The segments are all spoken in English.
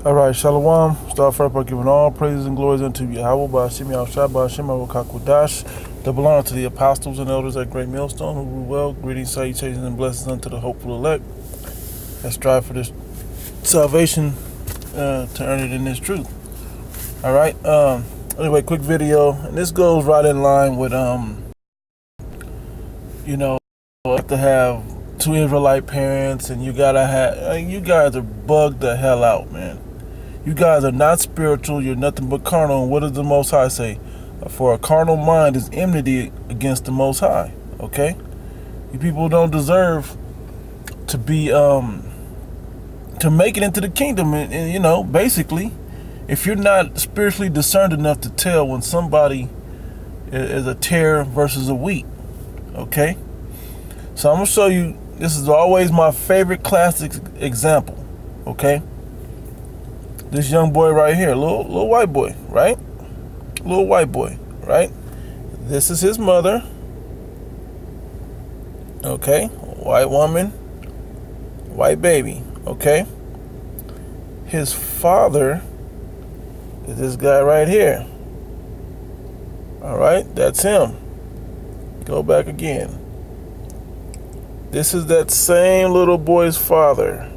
All right, Shalom. Start first by giving all praises and glories unto Yahweh, Ba'ashim Yahushua, Ba'ashim Arukakudash. Double honor to the apostles and elders at Great Millstone who rule well. Greetings, salutations, and blessings unto the hopeful elect that strive for this salvation to earn it in this truth. All right. Anyway, quick video, and this goes right in line with you have to have two Israelite parents, and you gotta have. You guys are bugged the hell out, man. You guys are not spiritual. You're nothing but carnal. And what does the Most High say? For a carnal mind is enmity against the Most High. Okay, you people don't deserve to be to make it into the kingdom. And basically, if you're not spiritually discerned enough to tell when somebody is a tare versus a wheat, okay. So I'm gonna show you. This is always my favorite classic example. Okay. This young boy right here, little white boy, right? Little white boy, right? This is his mother. Okay, white woman, white baby. Okay. His father is this guy right here. All right, that's him. Go back again. This is that same little boy's father.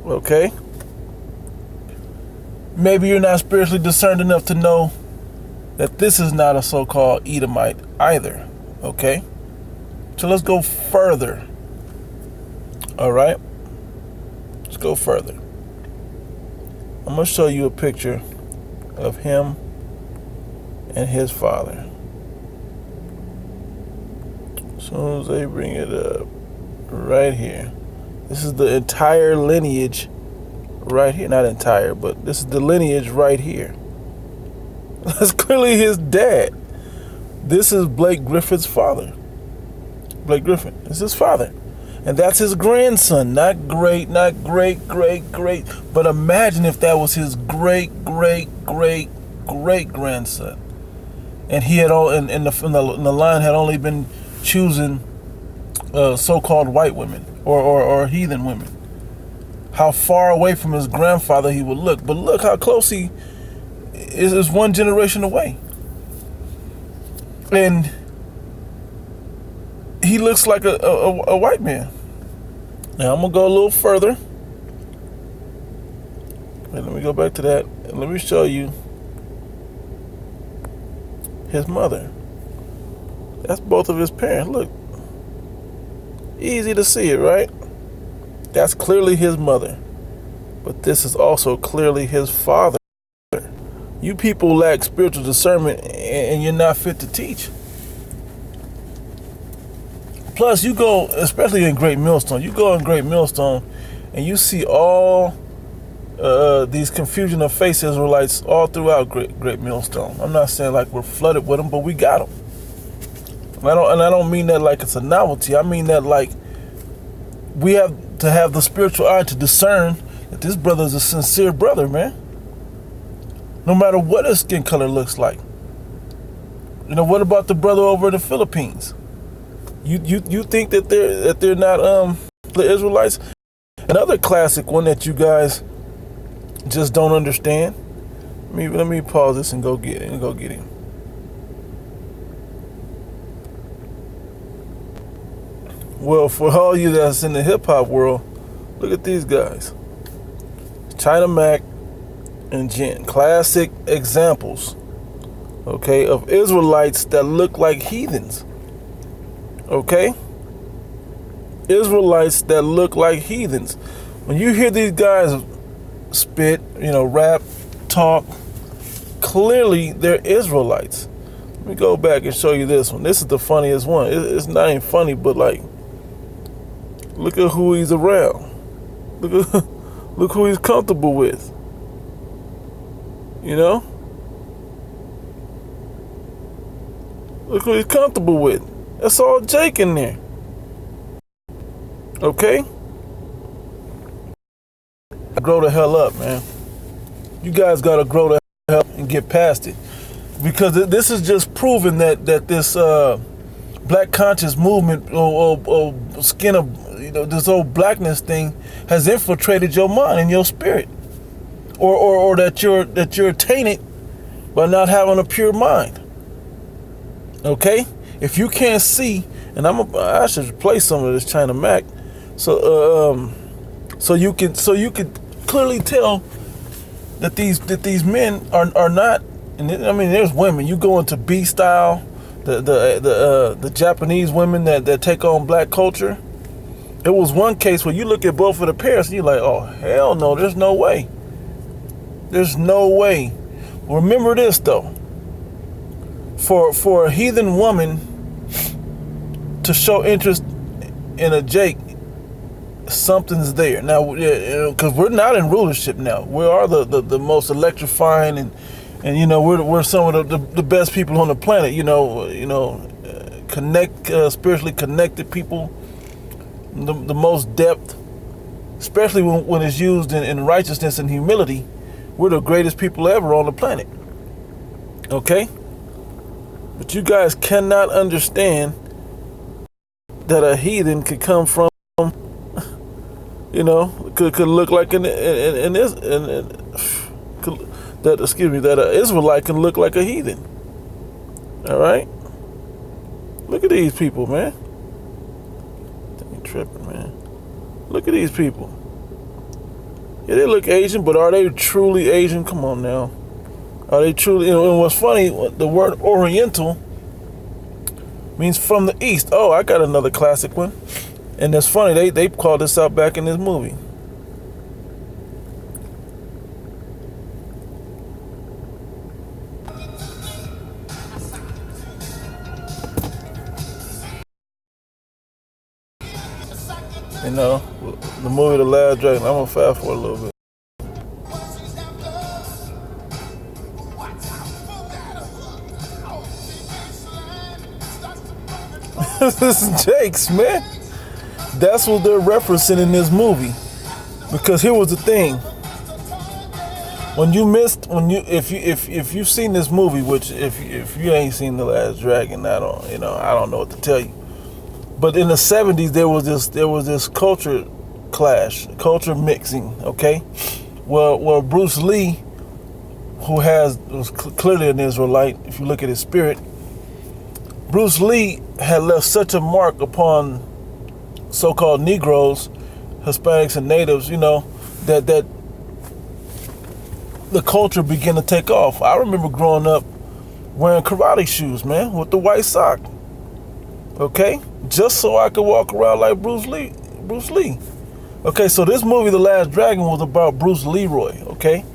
Okay? Maybe you're not spiritually discerned enough to know that this is not a so-called Edomite either. Okay? So let's go further. All right? Let's go further. I'm going to show you a picture of him and his father. As soon as they bring it up, right here. This is the entire lineage right here. Not entire, but this is the lineage right here. That's clearly his dad. This is Blake Griffin's father. Blake Griffin is his father. And that's his grandson. Not great, but imagine if that was his great grandson. And he had all in the line had only been choosing so-called white women or heathen women. How far away from his grandfather he would look. But look how close he is one generation away. And he looks like a white man. Now I'm going to go a little further. Wait, let me go back to that. And let me show you his mother. That's both of his parents. Look. Easy to see it, right? That's clearly his mother. But this is also clearly his father. You people lack spiritual discernment and you're not fit to teach. Plus, you go, especially in Great Millstone, you go in Great Millstone and you see all these confusion of face Israelites all throughout Great Millstone. I'm not saying like we're flooded with them, but we got them. I don't mean that like it's a novelty. I mean that like we have to have the spiritual eye to discern that this brother is a sincere brother, man. No matter what his skin color looks like. What about the brother over in the Philippines? You think that they're not the Israelites? Another classic one that you guys just don't understand. Let me pause this and go get him. Well, for all you that's in the hip-hop world, look at these guys. China Mac and Jen. Classic examples, okay, of Israelites that look like heathens. Okay? Israelites that look like heathens. When you hear these guys spit, rap, talk, clearly they're Israelites. Let me go back and show you this one. This is the funniest one. It's not even funny, but like, look at who he's around. Look who he's comfortable with. Look who he's comfortable with. That's all Jake in there. Okay? Grow the hell up, man. You guys gotta grow the hell up and get past it. Because this is just proving that this black conscious movement or skin of this old blackness thing has infiltrated your mind and your spirit, or that you're tainted by not having a pure mind. Okay, if you can't see, and I should play some of this China Mac, so you can clearly tell that these men are not. And I mean, there's women. You go into B style, the Japanese women that take on black culture. It was one case where you look at both of the parents and you're like, oh hell no, there's no way. There's no way. Remember this though. For a heathen woman to show interest in a Jake, something's there. Now, because we're not in rulership now. We are the most electrifying and we're some of the best people on the planet. Spiritually connected people, the most depth, especially when it's used in righteousness and humility. We're the greatest people ever on the planet. Okay? But you guys cannot understand that a heathen could come from, could look like that an Israelite can look like a heathen. All right? Look at these people, man. They ain't tripping, man. Look at these people. Yeah, they look Asian, but are they truly Asian? Come on now. Are they truly? And what's funny, the word Oriental means from the East. Oh, I got another classic one. And it's funny, they called this out back in this movie. The movie The Last Dragon. I'm gonna fast forward a little bit. This is Jake's, man. That's what they're referencing in this movie. Because here was the thing. If you've seen this movie, which if you ain't seen The Last Dragon, I don't know what to tell you. But in the 70s there was this culture clash, culture mixing, okay? Well, Bruce Lee, who was clearly an Israelite, if you look at his spirit, Bruce Lee had left such a mark upon so-called Negroes, Hispanics, and Natives, that the culture began to take off. I remember growing up wearing karate shoes, man, with the white sock. Okay? Just so I could walk around like Bruce Lee. Okay, so this movie, The Last Dragon, was about Bruce Leroy, okay?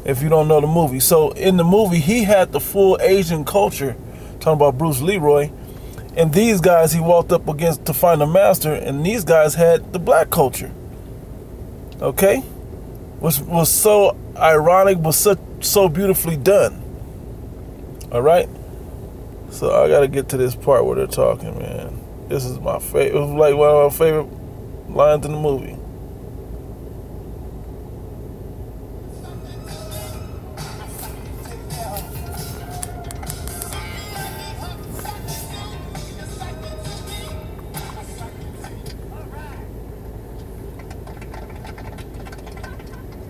If you don't know the movie. So in the movie, he had the full Asian culture, talking about Bruce Leroy. And these guys he walked up against to find a master, and these guys had the black culture. Okay? Which was so ironic, but so beautifully done. Alright? So I gotta get to this part where they're talking, man. This is my favorite. It was like one of my favorite lines in the movie.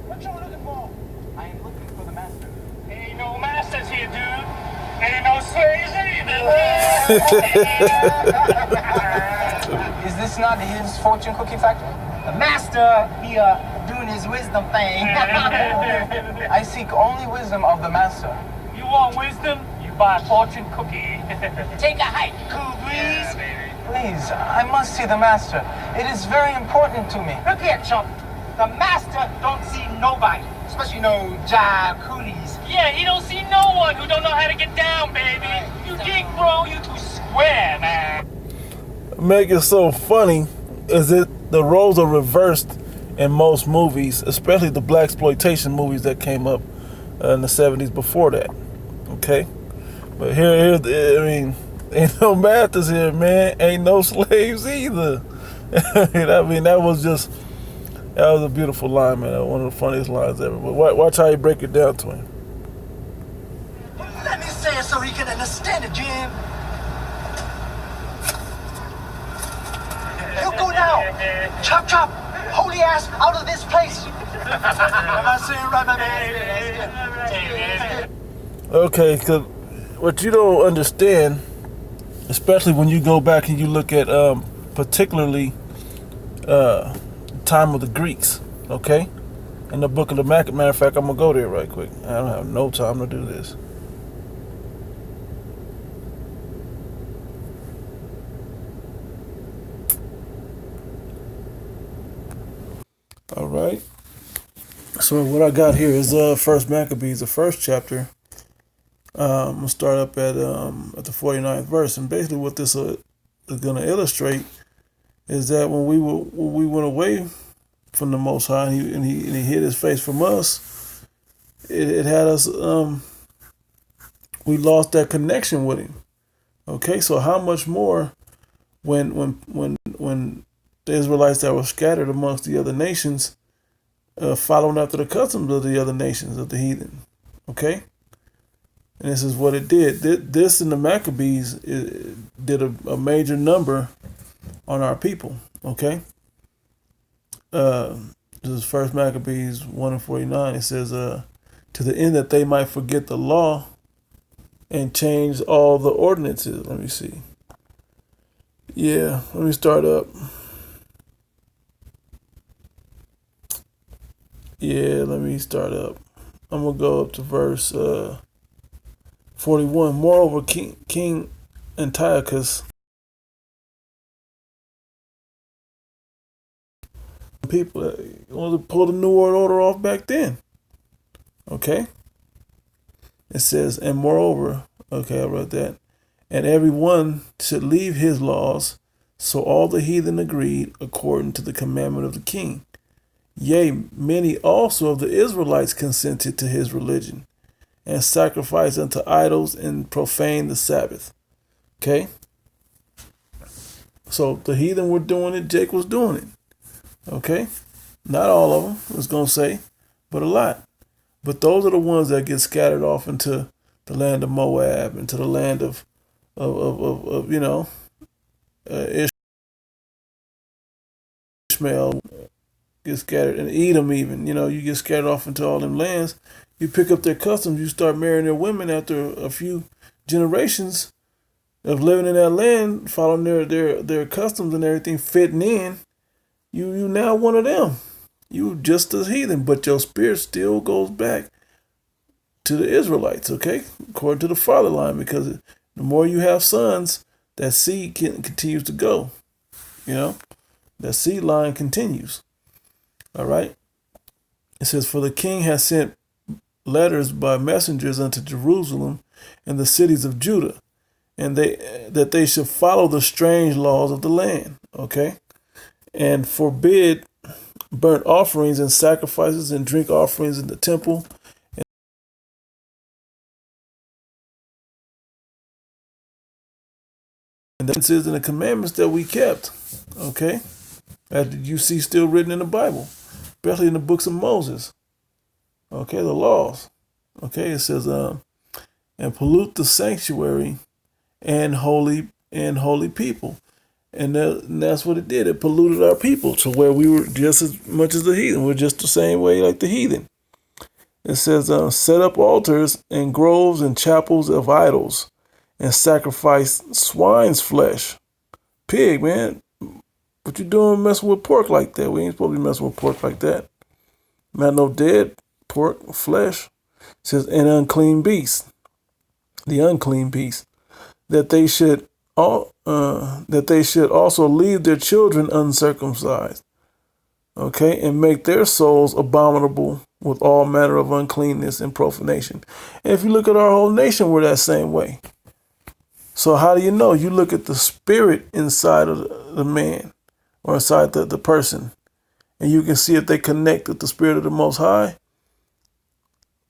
What you looking for? I am looking for the master. Ain't no masters here, dude. Ain't no slaves either. Is this not his fortune cookie factory? The master, he doing his wisdom thing. I seek only wisdom of the master. You want wisdom? You buy a fortune cookie. Take a hike, cool breeze. Please, I must see the master. It is very important to me. Look here, chump. The master don't see nobody, especially no jive coolies. Yeah, he don't see no one who don't know how to get down, baby. You dig, bro? You too square, man. Make it so funny is the roles are reversed in most movies, especially the blaxploitation movies that came up in the 70s before that. Okay, but here, I mean, ain't no masters here, man. Ain't no slaves either. I mean, that was a beautiful line, man. One of the funniest lines ever. But watch how you break it down to him. Let me say it so he can understand it, Jim. He'll go down now. Chop, chop. Holy ass out of this place. Am I saying right, my man? Okay, because what you don't understand, especially when you go back and you look at particularly time of the Greeks, okay? In the book of the Matter of fact, I'm going to go there right quick. I don't have no time to do this. All right. So what I got here is First Maccabees, the first chapter. I'm gonna start up at the 49th verse, and basically what this is going to illustrate is that when we went away from the Most High, and he hid his face from us, it had us. We lost that connection with him. Okay, so how much more when the Israelites that were scattered amongst the other nations, following after the customs of the other nations of the heathen. Okay, and this is what it did. This in the Maccabees did a major number on our people. Okay, this is First Maccabees 1:49. It says, to the end that they might forget the law and change all the ordinances. Let me see. Yeah, let me start up. Yeah, let me start up. I'm going to go up to verse 41. Moreover, King Antiochus, people wanted to pull the New World Order off back then. Okay? It says, and moreover, okay, I wrote that, and everyone should leave his laws. So all the heathen agreed according to the commandment of the king. Yea, many also of the Israelites consented to his religion, and sacrificed unto idols and profaned the Sabbath. Okay? So the heathen were doing it, Jake was doing it. Okay? Not all of them, I was going to say, but a lot. But those are the ones that get scattered off into the land of Moab, into the land of Ishmael, get scattered, and Edom even. You get scattered off into all them lands. You pick up their customs, you start marrying their women after a few generations of living in that land, following their customs and everything, fitting in. You now one of them. You just as heathen, but your spirit still goes back to the Israelites, okay? According to the father line, because the more you have sons, that seed continues to go. That seed line continues. All right? It says, for the king has sent letters by messengers unto Jerusalem and the cities of Judah, and that they should follow the strange laws of the land, okay? And forbid burnt offerings and sacrifices and drink offerings in the temple. And this is in the commandments that we kept, okay? That you see still written in the Bible, especially in the books of Moses. Okay, the laws. Okay, it says, and pollute the sanctuary and holy people. And that's what it did. It polluted our people to where we were just as much as the heathen. We're just the same way like the heathen. It says, set up altars and groves and chapels of idols and sacrifice swine's flesh. Pig, man. What you doing messing with pork like that? We ain't supposed to be messing with pork like that. Not no dead pork, flesh. It says, an unclean beast. The unclean beast. That they should also leave their children uncircumcised, okay, and make their souls abominable with all manner of uncleanness and profanation. And if you look at our whole nation, we're that same way. So how do you know? You look at the spirit inside of the man or inside the person, and you can see if they connect with the spirit of the Most High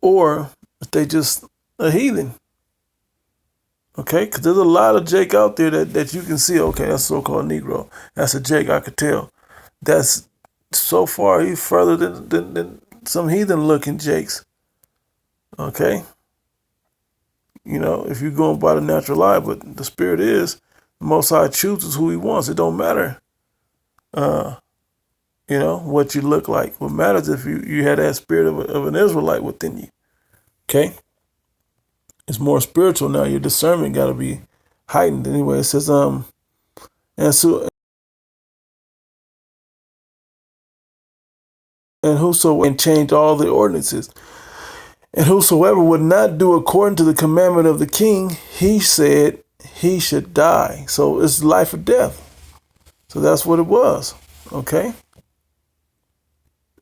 or if they just a heathen. Okay, because there's a lot of Jake out there that you can see, okay, that's a so-called Negro. That's a Jake, I could tell. That's so far, he's further than some heathen-looking Jakes. Okay? If you're going by the natural eye, but the spirit is, the Most High chooses who he wants. It don't matter what you look like. What matters if you had that spirit of an Israelite within you. Okay? It's more spiritual now. Your discernment got to be heightened. Anyway, it says, and whosoever and change all the ordinances. And whosoever would not do according to the commandment of the king, he said he should die. So it's life or death. So that's what it was. Okay?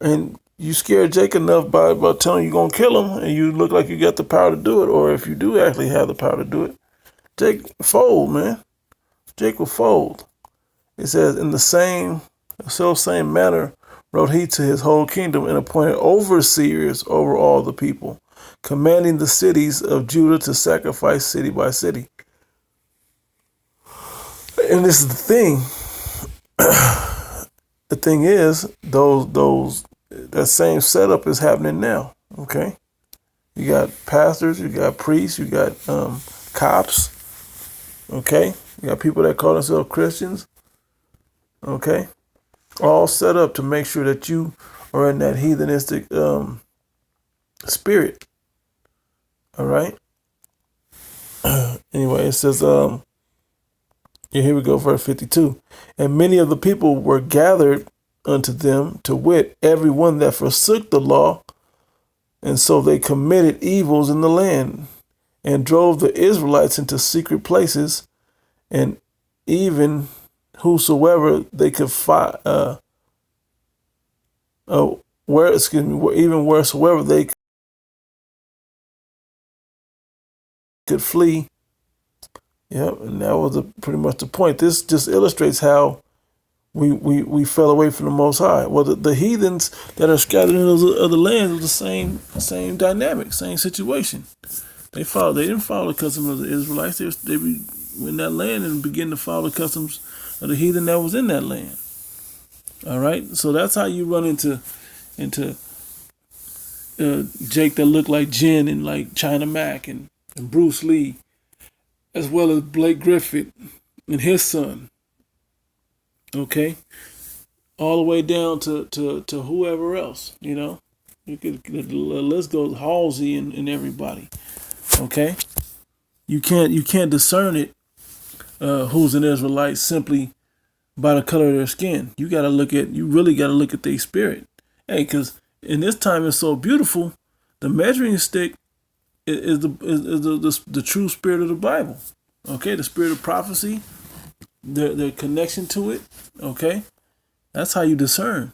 And you scared Jake enough by telling you going to kill him, and you look like you got the power to do it, or if you do actually have the power to do it, Jake fold, man. Jake will fold. It says, in the same manner wrote he to his whole kingdom and appointed overseers over all the people, commanding the cities of Judah to sacrifice city by city. And this is the thing. The thing is, that same setup is happening now. Okay, you got pastors, you got priests, you got cops. Okay, you got people that call themselves Christians. Okay, all set up to make sure that you are in that heathenistic spirit. All right. Anyway, it says, here we go, verse 52. And many of the people were gathered unto them, to wit, every one that forsook the law, and so they committed evils in the land, and drove the Israelites into secret places, and even whosoever they could find, even wheresoever they could flee. Yep, and that was pretty much the point. This just illustrates how we fell away from the Most High. Well, the heathens that are scattered in those other lands was the same dynamic, same situation. They didn't follow the customs of the Israelites. They were in that land and begin to follow the customs of the heathen that was in that land. All right, so that's how you run into Jake that looked like Jen and like China Mac and Bruce Lee, as well as Blake Griffin and his son. Okay, all the way down to whoever else. You could list goes Halsey and everybody. Okay, you can't discern it who's an Israelite simply by the color of their skin. You really got to look at their spirit. Hey, because in this time it's so beautiful. The measuring stick is the true spirit of the Bible. Okay, the spirit of prophecy, their connection to it. Okay, that's how you discern.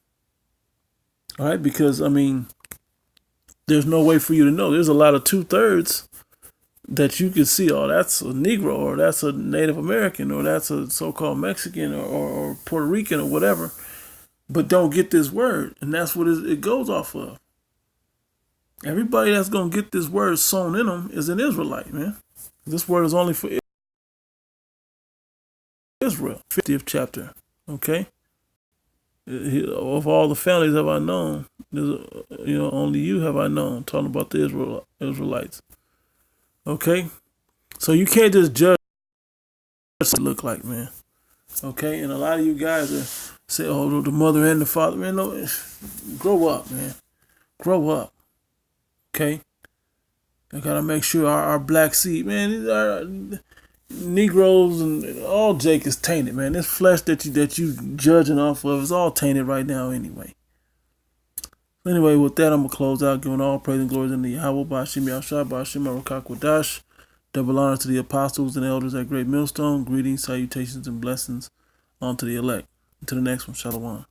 All right, because there's no way for you to know. There's a lot of 2/3 that you can see. Oh, that's a Negro, or that's a Native American, or that's a so-called Mexican, or Puerto Rican, or whatever, but don't get this word, and that's what it goes off of. Everybody that's gonna get this word sown in them is an Israelite, man. This word is only for Israel. 50th chapter. Okay. Of all the families have I known, only you have I known. Talking about the Israelites. Okay, so you can't just judge what it look like, man. Okay, and a lot of you guys say, "Oh, the mother and the father." Man, no, grow up, man. Grow up. Okay, I gotta make sure our black seed, man. These are Negroes and all Jake is tainted, man. This flesh that you judging off of is all tainted right now, anyway. Anyway, with that, I'm going to close out, giving all praise and glory to the Yahweh, Bashim Yahshua, Bashim Arukakwadash. Double honor to the apostles and elders at Great Millstone. Greetings, salutations, and blessings unto the elect. Until the next one, Shalom.